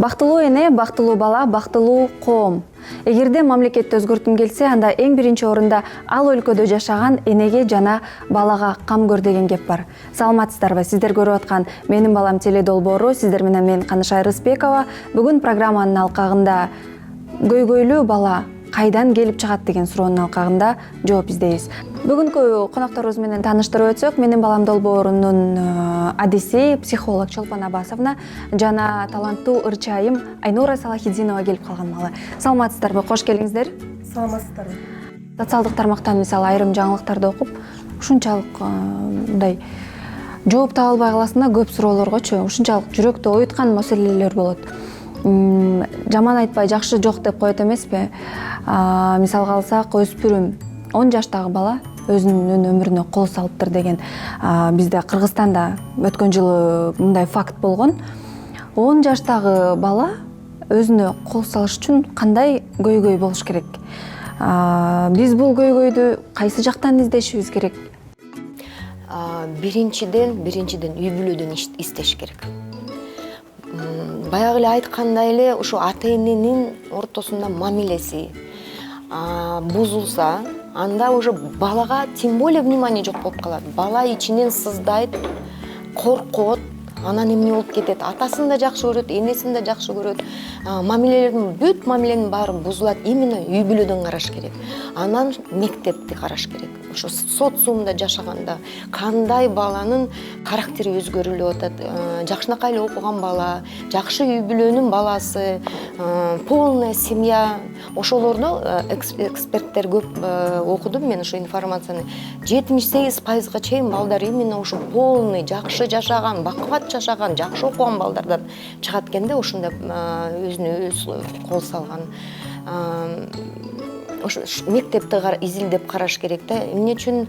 Бактылуу эне, бактылуу бала, бактылуу коом. Эгерде мамлекетти өзгөрткүм келсе, анда эң биринчи орунда ал өлкөдө жашаган энеге жана балага кам көр деген кеп бар. Саламатсыздарбы? Сиздер көрүп аткан Менин балам теле долбоору. Сиздер менен мен Канышай Рыспекова. Бүгүн программанын алкагында көйгөйлүү бала кайдан келип чыгат деген суроонун алкагында жооп издейбиз. Бүгүнкү конокторубуз менен тааныштырып өтсөк, Менин балам долбоорунун адиси психолог Чолпон Абасовна жана таланттуу ырчайым Айнура Салахитдинова келип калган маалы. Саламатсыздарбы? Кош келиңиздер. Саламатсыздарбы? Социалдык тармактан мисалы айрым жаңылыктарды окуп, ушунчалык мындай жооп таба албай каласың да, көп суроолоргочу ушунчалык жүрөктү оюткан маселелер болот. Жаман айтпай жакшы жок деп коет эмеспи? Мисалга алсак, өспүрүм 10 жаштагы бала өзүнүн өмүрүнө кол салыптыр деген бизде Кыргызстанда өткөн жылы мындай факт болгон. 10 жаштагы бала өзүнө кол салыш үчүн кандай көйгөй болуш керек? Биз бул көйгөйдү кайсы жактан издешибиз керек? Биринчиден үй бүлөдөн издеш керек. Баягы эле айткандай эле ушу ата эненин ортосунда мамилеси бузулса, анда уже балага тем более внимание жок болуп калат. Бала ичинен сыздайт, коркот, анан эмне болуп кетет? Атасын да жакшы көрөт, энесин да жакшы көрөт. Бүт мамиленин баары бузулат. Именно үй бүлөдөн караш керек. Анан мектепти караш керек. Ошо социумда жашаганда кандай баланын характери өзгөрүлүп атат. Жакшынакай эле окуган бала, жакшы үй бүлөнүн баласы, полная семья. Ошолорду эксперттер көп окудум мен ошо информацияны. 78%га чейин балдар именно ошо полный, жакшы жашаган, бакубат жашаган, жакшы окуган балдардан чыгат экен да, ошондой өзүнө өзү кол салган. Ошо мектепти изилдеп караш керек да. Эмне үчүн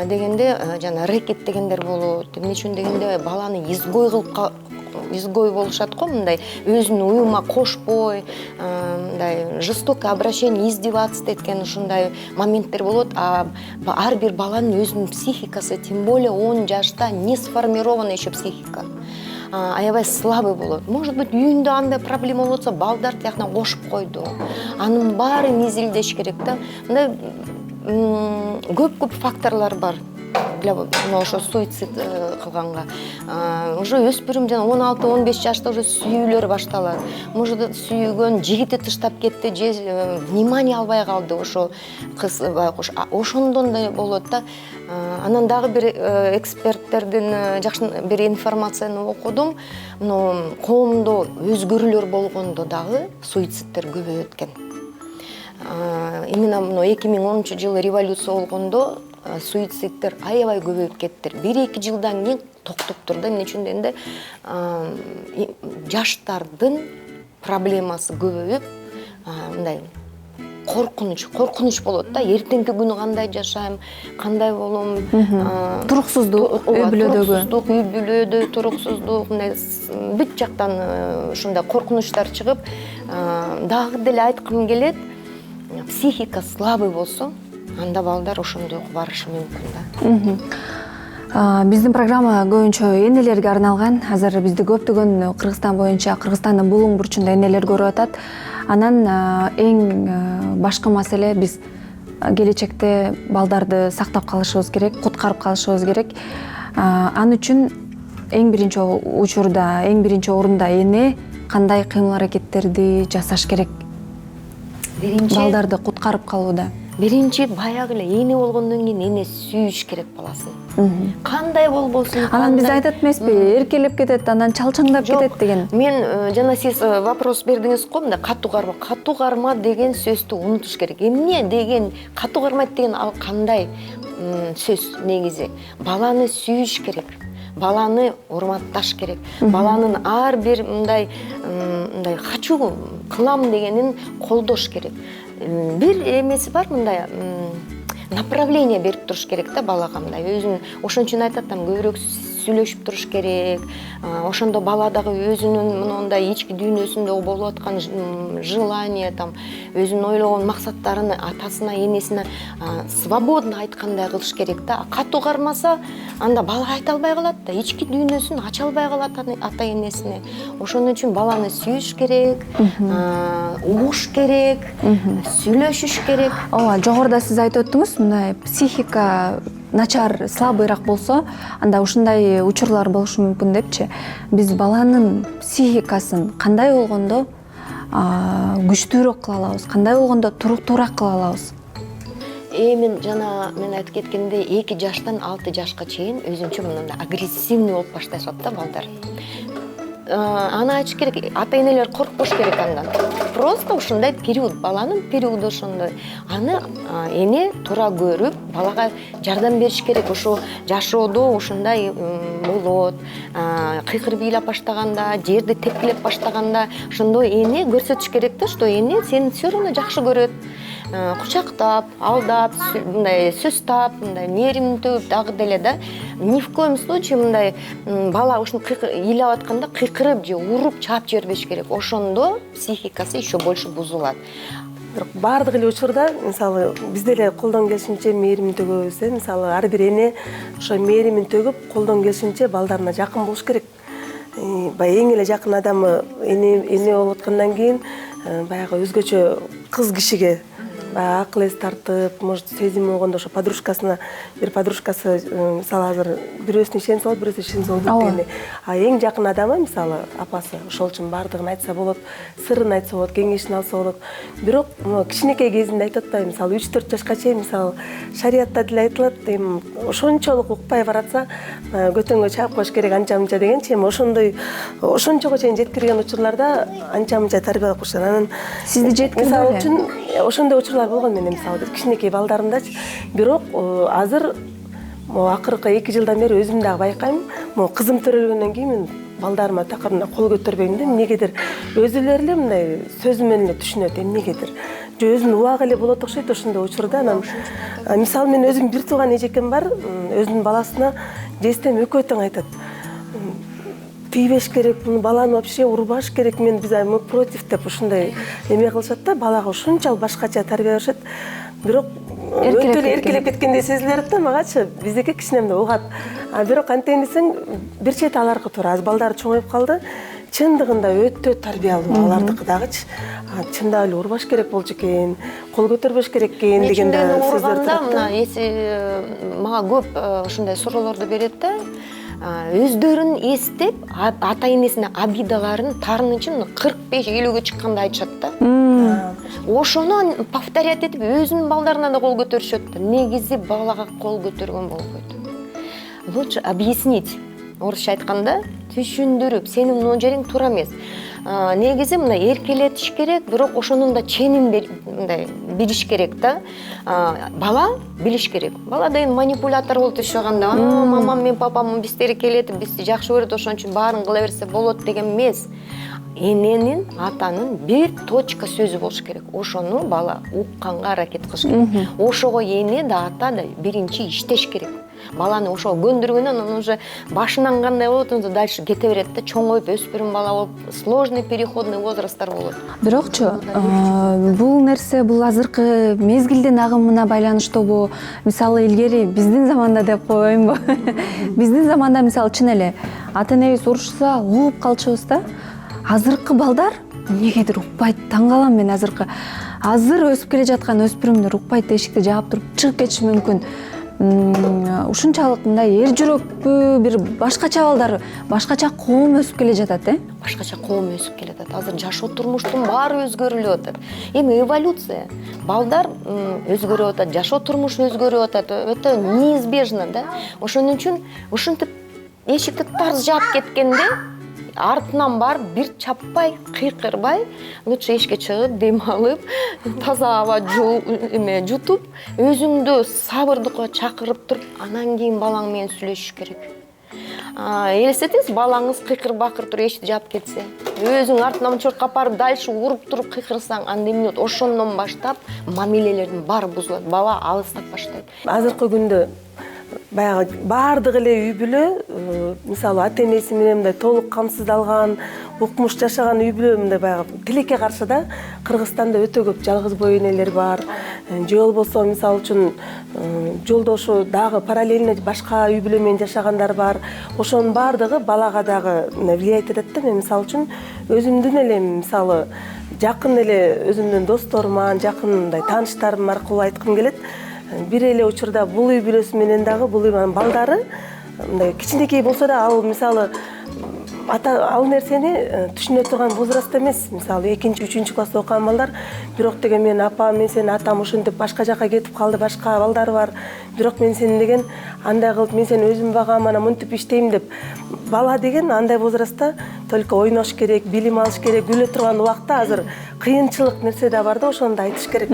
дегенде жана рэкет дегендер болот. Эмне үчүн дегенде баланы изгой болушат го, мындай өзүнүн уюма кошпой, мындай жестокое обращение, издеваться эткен ушундай моменттер болот. Ар бир баланын өзүнүн психикасы, тем более 10 жашта не сформирована еще психика. Аябай слабый болот. Может быть, үйүндө андай проблема болуп атса, балдар тияктан кошуп койду. Анын баарын изилдеш керек да. Мындай көп факторлор бар для ошо суицид кылганга. Уже өспүрүм жана 16-15 жашта уже сүйүүлөр башталат. Может, сүйгөн жигити тыштап кетти, же внимание албай калды ошо кыз байкуш. Ошондон да болот да. Анан дагы бир эксперттердин жакшы бир информацияны окудум. Коомдо өзгөрүүлөр болгондо дагы суицидтер көбөйөт экен. Именно 2010 жылы революция болгондо суицидтер аябай көбөйүп кеттир. 1-2 жылдан кийин токтоптур да. Эмне үчүн дегенде жаштардын проблемасы көбөйүп, мындай коркунуч болот да. Эртеңки күнү кандай жашайм, кандай болом, туруксуздук, үй бүлөдө туруксуздук, мындай бүт жактан ушундай коркунучтар чыгып, дагы деле айткым келет, психика слабый болсо, анда балдар ошондойго барышы мүмкүн да. Биздин программа көбүнчө энелерге арналган. Азыр бизди көптөгөн Кыргызстан боюнча, Кыргызстандын булуң бурчунда энелер көрүп атат. Анан эң башкы маселе, биз келечекте балдарды сактап калышыбыз керек, куткарып калышыбыз керек. Ал үчүн эң биринчи учурда, эң биринчи орунда эне кандай кыймыл-аракеттерди жасаш керек? Балдарды куткарып калууда. Биринчи баягы эле эне болгондон кийин эне сүйүш керек баласын. Кандай болбосун. Анан биз айтат эмеспи, эркелеп кетет, анан чалчаңдап кетет деген. Мен жана сиз вопрос бердиңиз го, мындай катуу карма. Катуу карма деген сөздү унутуш керек. Эмне деген катуу кармайт деген ал кандай сөз негизи? Баланы сүйүш керек. Баланы урматташ керек. Баланын ар бир мындай хочу кылам дегенин колдош керек. Бир эмеси бар, мындай направление берип туруш керек да балага, мындай өзүн. Ошон үчүн айтат, көбүрөөк сүйлөшүп туруш керек. Ошондо бала дагы өзүнүн мындай ички дүйнөсүндө болуп аткан желание, там өзүнүн ойлогон максаттарын атасына, энесине свободно айткандай кылыш керек да. Катуу кармаса, анда бала айта албай калат да, ички дүйнөсүн ача албай калат ата энесине. Ошон үчүн баланы сүйүш керек, угуш керек, сүйлөшүш керек. ооба, жогоруда сиз айтып өттүңүз, мындай психика начар, слабыйраак болсо, анда ушундай учурлар болушу мүмкүн депчи. Биз баланын психикасын кандай болгондо күчтүүрөөк кыла алабыз, кандай болгондо туруктуураак кыла алабыз? Мен айтып кеткендей 2 жаштан 6 жашка чейин өзүнчө мындай агрессивный болуп башташат да балдар. Аны айтыш керек, ата энелер коркпош керек андан. Просто ушундай период, баланын периоду ошондой. Аны эне туура көрүп, балага жардам бериш керек. Ошо жашоодо ушундай болот. Кыйкырып ыйлап баштаганда, жерди тепкилеп баштаганда, ошондо эне көрсөтүш керек да, что эне сени все равно жакшы көрөт. Кучактап, алдап, мындай сөз тап, мындай мээримдүү дагы деле да. Ни в коем случае мындай бала ушуну ыйлап атканда кыйкырып же уруп чаап жибербеш керек. Ошондо психикасы еще больше бузулат. Бирок баардык эле учурда, мисалы, биз деле колдон келишинче мээримин төгөбүз, мисалы, ар бир эне ошо мээримин төгүп, колдон келишинче балдарына жакын болуш керек. Баягы эң эле жакын адамы эне болуп аткандан кийин баягы өзгөчө кыз кишиге акыл эс тартып, может, сезими болгондо ошо подружкасына, бир подружкасы, мисалы, азыр бирөөсүнө ишенип салат, бирөөсүнө ишенип салбайт. Эң жакын адамы, мисалы, апасы, ошол үчүн баардыгын айтса болот, сырын айтса болот, кеңешин алса болот. Бирок кичинекей кезинде айтып атпайбы, мисалы, 3-4 жашка чейин, мисалы, шариятта деле айтылат, эми ошончолук укпай баратса, көтөнгө чаап коюш керек анча-мынча дегенчи, эми ошончого чейин жеткирген учурларда анча-мынча тарбиялап коюшат. Анан Сизди жеткирди мисалы беле? үчүн ошондой учурлар болгон менен, мисалы, кичинекей балдарымдачы. Бирок азыр акыркы 2 жылдан бери өзүм дагы байкайм, кызым төрөлгөндөн кийин мен балдарыма такыр кол көтөрбөйм да, эмнегедир өзүлөрү эле мындай сөзү менен эле түшүнөт, эмнегедир. Же өзүнүн убагы эле болот окшойт ошондой учурда. Анан мисалы, мен өзүм бир тууган эжекем бар, өзүнүн баласына жестен экөө тең айтат. Тийбеш керек, муну баланы вообще урбаш керек, мы против деп ушундай эме кылышат да, балага ушунчалык башкача тарбия беришет. Бирок өтө эле эркелеп кеткендей сезиле берет да магачы, биздики кичинемде угат. Бирок кантейин десең, бир чети аларкы туура, азыр балдар чоңоюп калды. Чындыгында өтө тарбиялуу алардыкы дагычы. Чындап эле урбаш керек болчу экен, кол көтөрбөш керек экен деген да сөздөр турат. Мына эси мага көп ушундай суроолорду берет да. Өздөрүн эстеп, ата энесине обидаларын таарынычын 45-50-гө чыкканда айтышат да. Ошону повторять этип, өзүнүн балдарына да кол көтөрүшөт. Негизи балага кол көтөргөн болбойт. Лучше объяснить. Орусча айтканда, түшүндүрүп, сенин мына жериң туура эмес. Негизи мына эркелетиш керек, бирок ошонун да ченин билиш керек да. Бала билиш керек. Бала да манипулятор болуп түшөгөндө, мамам мен папам бизди эркелетип, бизди жакшы көрөт, ошон үчүн баарын кыла берсе болот деген эмес. Эненин, атанын бир точка сөзү болуш керек. Ошону бала укканга аракет кылыш керек. Ошого эне да, ата да биринчи иштеш керек. Баланы ошого көндүргөндөн анан уже башынан кандай болот, онда дальше кете берет да, чоңоюп өспүрүм бала болуп, сложный переходный возрасттар болот. Бирокчу, бул нерсе бул азыркы мезгилдин агымына байланыштуубу? Мисалы, илгери биздин заманда деп коеюнбу? Биздин заманда мисалы чын эле ата энебиз урушса угуп калчубуз да. Азыркы балдар эмнегедир укпайт, таң калам мен азыр өсүп келе жаткан өспүрүмдөр укпайт, эшикти жаап туруп чыгып кетиши мүмкүн. Ушунчалык мындай эр жүрөкпү, бир башкача балдар, башкача коом өсүп келе жатат, Башкача коом өсүп келе жатат. Азыр жашоо турмуштун баары өзгөрүлүп атат. Эми эволюция. Балдар өзгөрүп атат, жашоо турмуш өзгөрүп атат. Өтө неизбежно да. Ошон үчүн ушинтип эшикти тарс жаап кеткенде артынан барып бир чаппай, кыйкырбай, лучше эшикке чыгып, дем алып, таза аба жутуп, өзүңдү сабырдыкка чакырып туруп, анан кийин балаң менен сүйлөшүш керек. Элестетиңиз, балаңыз кыйкырып бакырып туруп эшикти жаап кетсе, өзүң артынан чуркап барып, дальше уруп туруп кыйкырсаң, анда эмне болот? Ошондон баштап мамилелердин баары бузулат, бала алыстап баштайт. Азыркы күндө баягы баардык эле үй бүлө мисалы ата энеси менен мындай толук камсыздалган, укмуш жашаган үй бүлө мындай баягы тилекке каршы да Кыргызстанда өтө көп жалгыз бой энелер бар. Же болбосо мисалы үчүн жолдошу дагы параллельно башка үй бүлө менен жашагандар бар. Ошонун баардыгы балага дагы влиять этет да. Мен мисалы үчүн өзүмдүн эле мисалы жакын эле өзүмдүн досторума, жакын мындай тааныштарым аркылуу айткым келет. Бир эле учурда бул үй бүлөсү менен дагы бул балдары мындай кичинекей болсо да ал мисалы ал нерсени түшүнө турган возрастта эмес. Мисалы 2-3 класста окуган балдар бирок деген мен апам, мен сенин атам ошентип башка жака кетип калды, башка балдары бар. Бирок мен сени деген андай кылып, мен сени өзүм багам, анан мынтип иштейм деп. Бала деген андай возрастта только ойнош керек, билим алыш керек, күлө турган убакта азыр кыйынчылык нерсе да бар да, ошону да айтыш керек.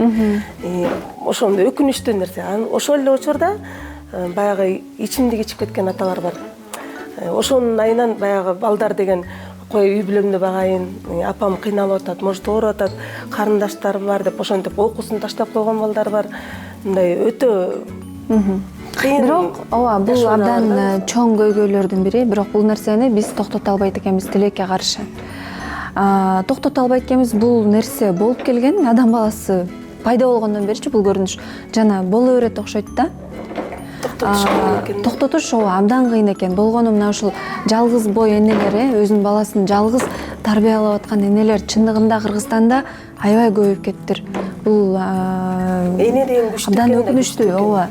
Ошондо өкүнүчтүү нерсе. Ошол эле учурда баягы ичимдик ичип кеткен аталар бар. Ошонун айынан баягы балдар деген кой үй бүлөмдө багайын, апам кыйналып атат, может ооруп атат, карындаштарым бар деп ошентип окуусун таштап койгон балдар бар. Мындай өтө кыйын. Бирок ооба, бул абдан чоң көйгөйлөрдүн бири, бирок бул нерсени биз токтото албайт экенбиз тилекке каршы. Токтото албайт экенбиз, бул нерсе болуп келген, адам баласы пайда болгондон беричи бул көрүнүш жана боло берет окшойт да. Токтотуш абдан кыйын экен. Болгону мына ушул жалгыз бой энелер, өзүнүн баласын жалгыз тарбиялап аткан энелер чындыгында Кыргызстанда аябай көбөйүп кеттир. Бул эне деген күчтүү. Абдан өкүнүчтүү, ооба.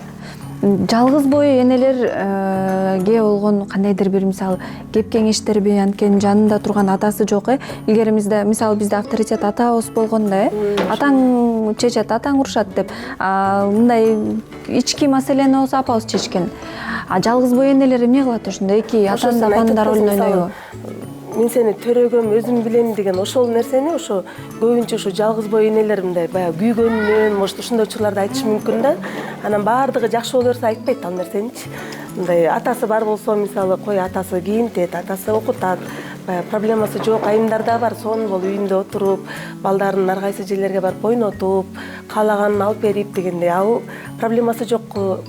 Жалгыз бой энелерге болгон кандайдыр бир мисалы кеп кеңештерби, анткени жанында турган атасы жок. Илгеримизде мисалы бизде авторитет атабыз болгондо, атаң чечет, атаң урушат деп. Мындай ички маселени болсо апабыз чечкен. Жалгыз бой энелер эмне кылат ошондо? Эки атанын апанын ролун ойнойбу? Мен сени төрөгөм, өзүм билем деген ошол нерсени ошо көбүнчө ошо жалгыз бой энелер мындай баягы күйгөнүнөн, может ушундай учурларда айтышы мүмкүн да. Анан баардыгы жакшы боло берсе айтпайт ал нерсеничи. Мындай атасы бар болсо, мисалы кой атасы кийинтет, атасы окутат, проблемасы жок айымдар да бар. Сонун болуп үйүндө отуруп, балдарын ар кайсы жерлерге барып ойнотуп, каалаганын алып берип дегендей. Ал проблемасы жок.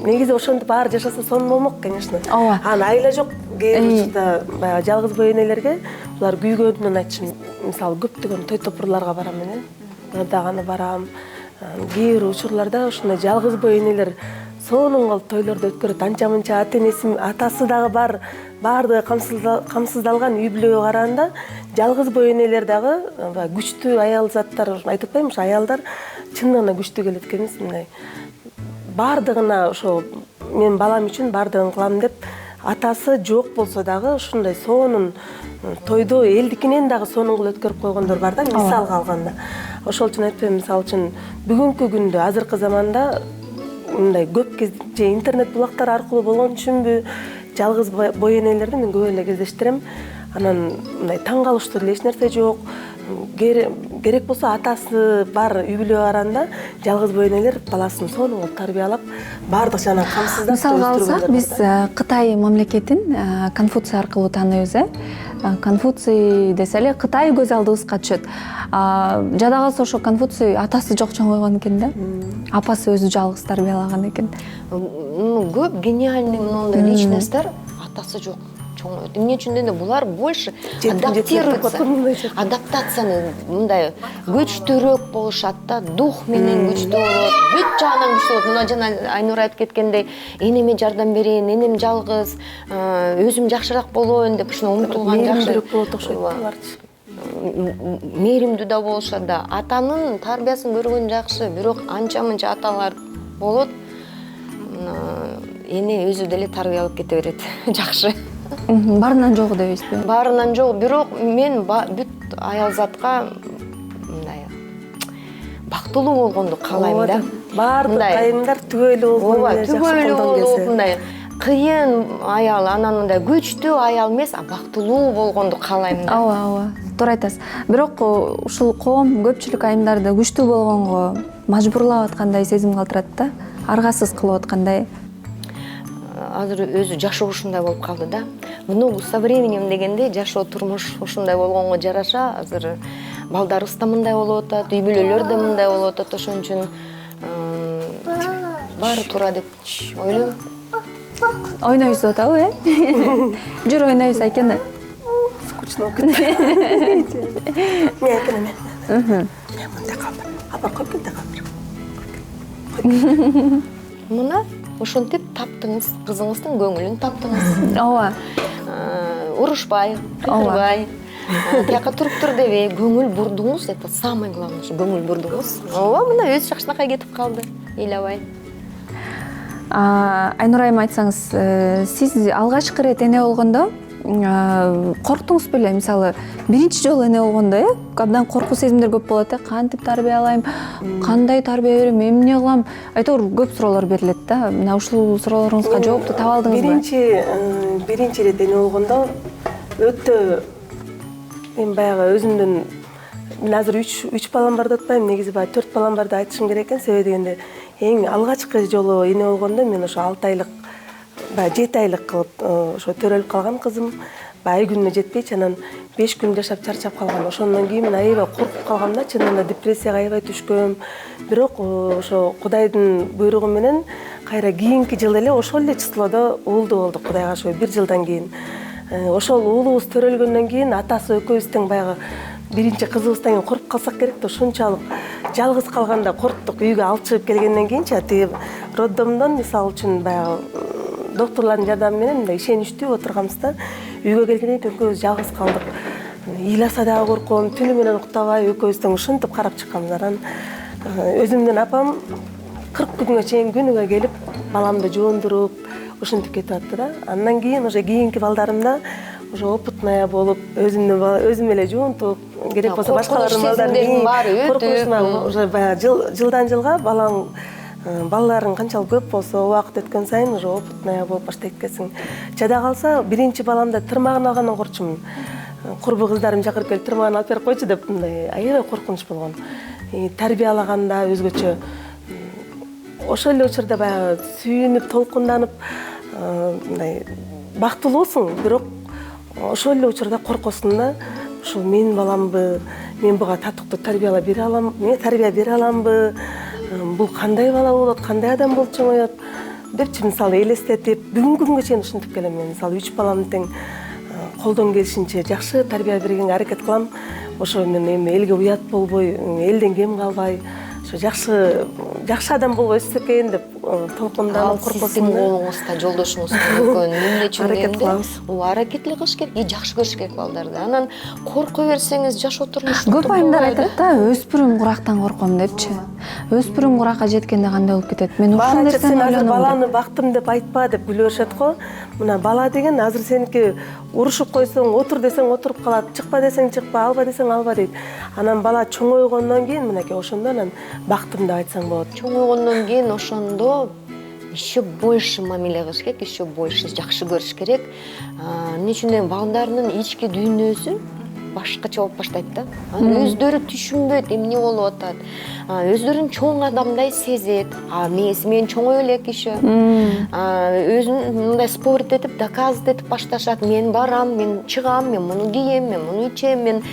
Негизи ошентип баары жашаса сонун болмок, конечно. Анан айла жок. Баягы жалгыз бой энелерге булар күйгөнүнөн айтышым. Мисалы көптөгөн той топурларга барам мен. Дагы барам. Кээ бир учурларда ушундай жалгыз бой энелер сонун кылып тойлорду өткөрөт. Анча-мынча ата энеси, атасы дагы бар, баардыгы камсыздалган үй бүлөгө караганда жалгыз бой энелер дагы күчтүү аял заттар, айтып атпаймынбы, ушу аялдар чындыгында күчтүү келет экенбиз. Мындай баардыгына ошо мен балам үчүн баардыгын кылам деп атасы жок болсо дагы ушундай сонун тойду элдикинен дагы сонун кылып өткөрүп койгондор бар да, мисалга алганда. Ошол үчүн айтпайм, мисалы үчүн бүгүнкү күндө азыркы заманда мындай көп же интернет булактар аркылуу болгон үчүнбү жалгыз бой энелерди мен көп эле кездештирем. Анан мындай таң калыштуу эле эч нерсе жок. Керек болсо атасы бар үй бүлөгө караганда жалгыз бой энелер баласын сонун кылып тарбиялап, баардык жана камсыздап мисалга алсак, биз Кытай мамлекетин Конфуций аркылуу тааныйбыз. Конфуций десе эле Кытай көз алдыбызга түшөт. Жада калса ошо Конфуций атасы жок чоң койгон экен да. Апасы өзү жалгыз тарбиялаган экен. Көп гениальный мындай личностьтер атасы жок. Эмне үчүн дегенде булар больше адаптируются. Адаптацияны мындай күчтүүрөөк болушат да, дух менен күчтүү болот, бүт жагынан күчтүү болот. Мына жана Айнура айтып кеткендей, энеме жардам берейин, энем жалгыз, өзүм жакшыраак болоюн деп ушуну умтулган жакшы. Болот окшойт буларчы. Мээримдүү да болушат да. Атанын тарбиясын көргөн жакшы, бирок анча-мынча аталар болот. Эне өзү деле тарбиялап кете берет. Жакшы. Баарынан жогу дебейсизби? Баарынан жогу, бирок мен бүт аял затка мындай бактылуу болгонду каалайм да. Баардык айымдар түгөйлүү болгон, түгөйлүү болуп, мындай кыйын аял, анан мындай күчтүү аял эмес, бактылуу болгонду каалайм да. Ооба, туура айтасыз. Бирок ушул коом көпчүлүк айымдарды күчтүү болгонго мажбурлап аткандай сезим калтырат да, аргасыз кылып аткандай. Азыр өзү жашоо ушундай болуп калды да. Муну со временем дегенде жашоо турмуш ушундай болгонго жараша азыр балдарыбыз да мындай болуп атат, үй бүлөлөр да мындай болуп атат. Ошон үчүн баары туура деп ойлойм. Ойнойсуз атабы, Жүр ойнойсуз Айкене. Скучно болуп кетти. Мен Айкене мен. Мында калды. Апа коп да калды. Мына ошентип таптыңыз, кызыңыздын көңүлүн таптыңыз. Ооба. Урушпай, кыйкырбай, тияка туруп тур дебей, көңүл бурдуңуз, это самое главное, көңүл бурдуңуз. Ооба, мына өзү жакшынакай кетип калды, ыйлабай. Айнур айым, айтсаңыз, сиз алгачкы ирет эне болгондо корктуңуз беле? Мисалы, биринчи жолу эне болгондо, абдан коркуу сезимдер көп болот, кантип тарбиялайм, кандай тарбия берем, эмне кылам? Айтор көп суроолор берилет да. Мына ушул суроолоруңузга жоопту таба алдыңызбы? Биринчи ирет эне болгондо өтө мен баягы өзүмдүн мен азыр 3 балам бар деп атпайм, негизи баягы 4 балам бар деп айтышым керек экен. Себеби дегенде эң алгачкы жолу эне болгондо мен ошо 6 айлык, баягы 7 айлык кылып ошо төрөлүп калган кызым. Ай күнүнө жетпейчи, анан 5 күн жашап чарчап калган. Ошондон кийин мен аябай коркуп калгам да, чынында эле депрессияга аябай түшкөм. Бирок ошо Кудайдын буйругу менен кайра кийинки жылы эле ошол эле числодо уулду болдук, Кудайга шүгүр, 1 жылдан кийин. Ошол уулубуз төрөлгөндөн кийин атасы экөөбүздүн баягы биринчи кызыбыздан кийин коруп калсак керек да, ушунчалык жалгыз калганда корктук. Үйгө алып чыгып келгенден кийинчи тиги роддомдон мисалы үчүн баягы докторлордун жардамы менен мындай ишеничтүү отурганбызда үйгө келгенде экөөбүз жалгыз калдык. Ыйласа дагы корком, түнү менен уктабай экөөбүздөн ушинтип карап чыкканбыз. Анан өзүмдүн апам 40 күнгө чейин күнүгө келип баламды жуундуруп ушинтип кетип атты да. Андан кийин уже кийинки балдарымда уже опытная болуп, өзүм эле жуунтуп, керек болсо башкалардын балдарын коркунучуна уже баягы жылдан жылга балаларың канчалык көп болсо, убакыт өткөн сайын уже опытная болуп баштайт экенсиң. Жада калса, биринчи баламда тырмагын алгандан корчумун. Курбу кыздарым чакырып келип тырмагын алып берип койчу деп мындай аябай коркунуч болгон. Тарбиялаганда өзгөчө. Ошол эле учурда баягы сүйүнүп, толкунданып, мындай бактылуусуң, бирок ошол эле учурда коркосуң да, ушул менин баламбы, мен буга татыктуу тарбия бере аламбы, бул кандай бала болот, кандай адам болуп чоңоет депчи мисалы элестетип, бүгүнкү күнгө чейин ушинтип келем. Мен мисалы 3 баламды тең колдон келишинче жакшы тарбия бергенге аракет кылам. Ошо мен эми элге уят болбой, элден кем калбай, ошо жакшы адам болуп өссөк экен деп толкунданып коркосуң. Сиздин колуңузда жолдошуңуз көргөн эмне үчүн дегенде, бул аракетли кылыш керек, жакшы көрүш керек балдарды. Анан корко берсеңиз жашоо турмушту. Көп айымдар айтат да, өспүрүм курактан корком депчи. Өспүрүм куракка жеткенде кандай болуп кетет? Мен ушул нерсени ойлоном. Баланы бактым деп айтпа деп күлүп беришет го. Мына бала деген азыр сеники урушуп койсоң, отур десең отуруп калат, чыкпа десең чыкпа, алба десең алба дейт. Анан бала чоңойгондон кийин мынакей ошондо анан бактым деп айтсаң болот. Чоңойгондон кийин ошондо еще больше мамиле кылыш керек, еще больше жакшы көрүш керек. Эмне үчүн балдарынын ички дүйнөсү башкача болуп баштайт да. Өздөрү түшүнбөйт эмне болуп атат. Өздөрүн чоң адамдай сезет. Мен чоңой элек еще. Өзүн мындай спорт этип, доказывать этип башташат. Мен барам, мен чыгам, мен муну кийем, мен муну ичем, мен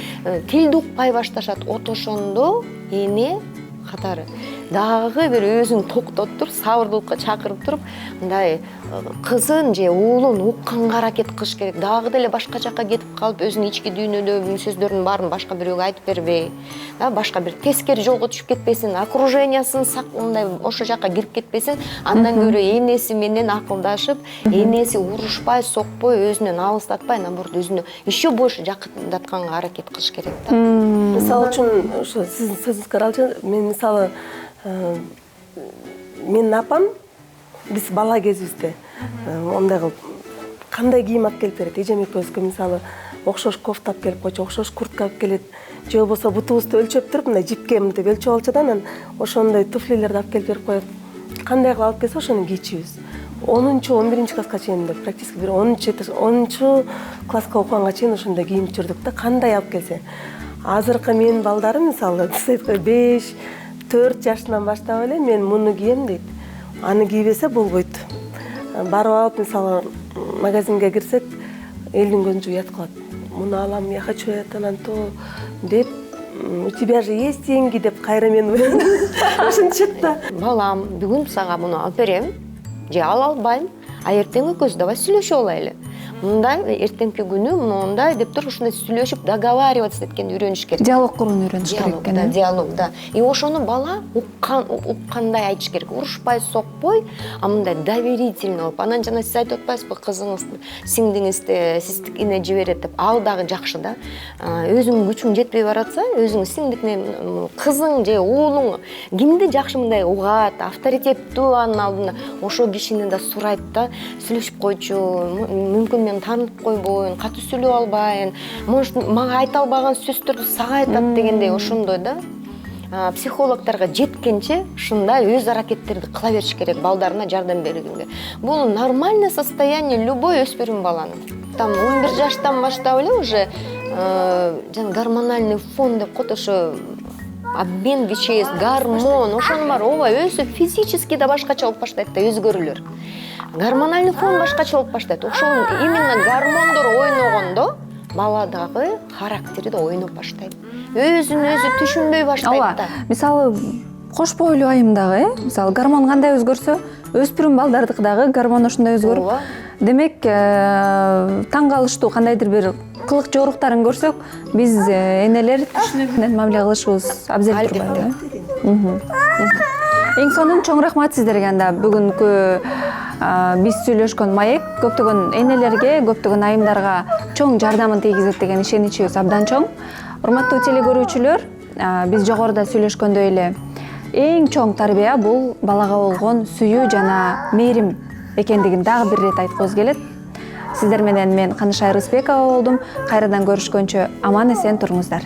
тилди укпай башташат. Ошондо эне катары дагы бир өзүн токтотуп, сабырдуулукка чакырып туруп, мындай кызын же уулун укканга аракет кылыш керек. Дагы деле башка жакка кетип калып, өзүнүн ички дүйнөдөгү сөздөрдүн баарын башка бирөөгө айтып бербей, башка бир тескери жолго түшүп кетпесин, окружениясын мындай ошо жакка кирип кетпесин, андан көрө энеси менен акылдашып, энеси урушпай, сокпой, өзүнөн алыстатпай, наоборот, өзүнө еще больше жакындатканга аракет кылыш керек да. Мисалы үчүн, ошо сиздин сөзүңүзгө каралчы, мен мисалы менин апам биз бала кезибизде мындай кылып кандай кийим алып келип берет, эжем экөөбүзгө мисалы окшош кофта алып келип койчу, окшош куртка алып келет, же болбосо бутубузду өлчөп туруп, мындай жипке мынтип өлчөп алчу да, анан ошондой туфлилерди алып келип берип коет. Кандай кылып алып келсе ошону кийчүбүз. 10-11 класска чейин деп, практически бир 10 класска окуганга чейин ошондой кийинип жүрдүк да, кандай алып келсе. Азыркы менин балдарым мисалы 5-4 жашынан баштап эле мен муну кийем дейт. Аны кийбесе болбойт. Барып алып мисалы магазинге кирсек, элдин көзүнчө уят кылат. Муну алам, я хочу это, то деп, у тебя же есть деньги деп кайра мен ушинтишет да. Балам, бүгүн сага муну алып берем, же ала албайм. а эртең экөөбүз давай сүйлөшүп алайлы. Мындай эртеңки күнү мындай деп туруп ушундай сүйлөшүп договариваться эткенди үйрөнүш керек. Диалог курууну үйрөнүш керек Диалог, экен. да, диалог, да. И ошону бала уккандай айтыш керек. Урушпай, сокпой, а мындай доверительный болуп. Анан жана сиз айтып атпайсызбы, кызыңызды, сиңдиңизди систикине жиберет деп. Ал дагы жакшы да. Өзүңүн күчүң жетпей баратса, өзүң сиңдикине кызың же уулуң кимди жакшы мындай угат, авторитеттүү анын алдында, ошол кишини да сурайт да, сүйлөшүп койчу, мүмкүн мен таанып койбойн, катуу сүйлөп албайын, может мага айта албаган сөздөрдү сага айтат дегендей ошондой да. Психологторго жеткенче ушундай өз аракеттерди кыла бериш керек балдарына жардам бергенге. Бул нормальное состояние любой өспүрүм баланын. Там 11 жаштан баштап эле уже жана гормональный фон деп коет, ошо обмен веществ, гормон, ошонун бар, ооба өсүп физически да башкача болуп баштайт да, өзгөрүүлөр. Гормональный фон башкача болуп баштайт. Ошол именно гормондор ойногондо баладагы характери да ойноп баштайт. Өзүн өзү түшүнбөй баштайт да. Мисалы кош бойлуу айымдагы, мисалы гормон кандай өзгөрсө, өспүрүм балдардыкы дагы гормон ошондой өзгөрүп. Демек, таң калыштуу кандайдыр бир кылык жоруктарын көрсөк, биз энелер түшүнүп мамиле кылышыбыз абзел турбайбы? Эң сонун чоң рахмат сиздерге. Анда бүгүнкү биз сүйлөшкөн маек көптөгөн энелерге, көптөгөн айымдарга чоң жардамын тийгизет деген ишеничибиз абдан чоң. Урматтуу теле көрүүчүлөр, биз жогоруда сүйлөшкөндөй эле эң чоң тарбия бул балага болгон сүйүү жана мээрим экендигин дагы бир ирет айткыбыз келет. Сиздер менен мен Канышай Рысбекова болдум. Кайрадан көрүшкөнчө аман эсен туруңуздар.